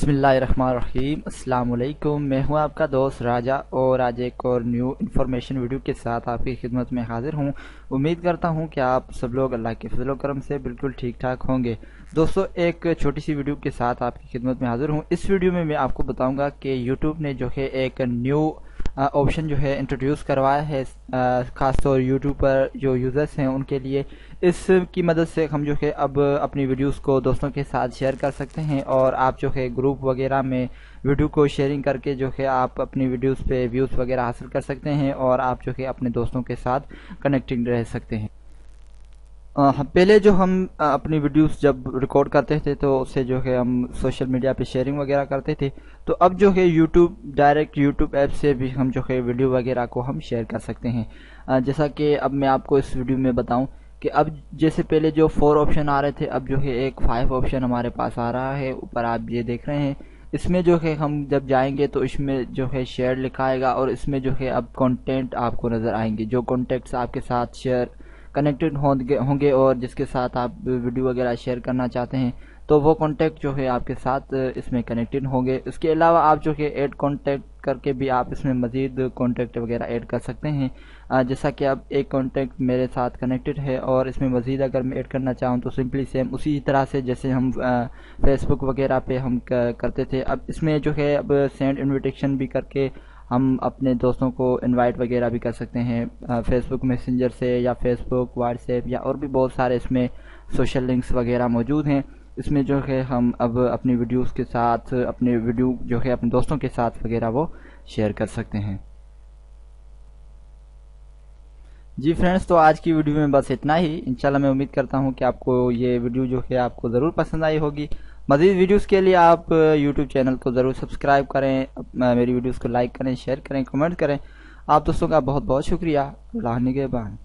बिस्मिल्लाहिर्रहमानिर्रहीम। अस्सलाम वालेकुम। मैं हूं आपका दोस्त राजा और आज एक और न्यू इन्फॉर्मेशन वीडियो के साथ आपकी खिदमत में हाजिर हूं। उम्मीद करता हूं कि आप सब लोग अल्लाह के फजल व करम से बिल्कुल ठीक ठाक होंगे। दोस्तों, एक छोटी सी वीडियो के साथ आपकी खिदमत में हाजिर हूं। इस वीडियो में मैं आपको बताऊंगा कि यूट्यूब ने जो है एक न्यू ऑप्शन जो है इंट्रोड्यूस करवाया है, ख़ास तौर यूट्यूब पर जो यूज़र्स हैं उनके लिए। इसकी मदद से हम जो है अब अपनी वीडियोस को दोस्तों के साथ शेयर कर सकते हैं और आप जो है ग्रुप वगैरह में वीडियो को शेयरिंग करके जो है आप अपनी वीडियोस पे व्यूज़ वगैरह हासिल कर सकते हैं और आप जो है अपने दोस्तों के साथ कनेक्टिंग रह सकते हैं। पहले जो हम अपनी वीडियोस जब रिकॉर्ड करते थे तो उससे जो है हम सोशल मीडिया पे शेयरिंग वगैरह करते थे, तो अब जो है डायरेक्ट यूट्यूब ऐप से भी हम जो है वीडियो वगैरह को हम शेयर कर सकते हैं। जैसा कि अब मैं आपको इस वीडियो में बताऊं कि अब जैसे पहले जो 4 ऑप्शन आ रहे थे, अब जो है एक 5 ऑप्शन हमारे पास आ रहा है। ऊपर आप ये देख रहे हैं, इसमें जो है हम जब जाएंगे तो इसमें जो है शेयर लिखा आएगा और इसमें जो है अब कंटेंट आपको नज़र आएंगे, जो कॉन्टेक्ट्स आपके साथ शेयर कनेक्टेड होंगे और जिसके साथ आप वीडियो वगैरह शेयर करना चाहते हैं तो वो कॉन्टैक्ट जो है आपके साथ इसमें कनेक्टेड होंगे। इसके अलावा आप जो है ऐड कॉन्टैक्ट करके भी आप इसमें मज़ीद कॉन्टैक्ट वगैरह ऐड कर सकते हैं। जैसा कि अब एक कॉन्टैक्ट मेरे साथ कनेक्टेड है और इसमें मज़ीद अगर मैं ऐड करना चाहूँ तो सिंपली सेम उसी तरह से जैसे हम फेसबुक वगैरह पे हम करते थे, अब इसमें जो है अब सेंड इन्विटेशन भी करके हम अपने दोस्तों को इनवाइट वगैरह भी कर सकते हैं फेसबुक मैसेंजर से या फेसबुक, व्हाट्सएप या और भी बहुत सारे इसमें सोशल लिंक्स वगैरह मौजूद हैं। इसमें जो है हम अब अपनी वीडियोस के साथ अपने वीडियो जो है अपने दोस्तों के साथ वगैरह वो शेयर कर सकते हैं। जी फ्रेंड्स, तो आज की वीडियो में बस इतना ही। इंशाल्लाह मैं उम्मीद करता हूँ कि आपको ये वीडियो जो है आपको ज़रूर पसंद आई होगी। मज़ीद वीडियोस के लिए आप यूट्यूब चैनल को ज़रूर सब्सक्राइब करें, मेरी वीडियोस को लाइक करें, शेयर करें, कमेंट करें। आप दोस्तों का बहुत बहुत शुक्रिया। अल्लाह निगहबान।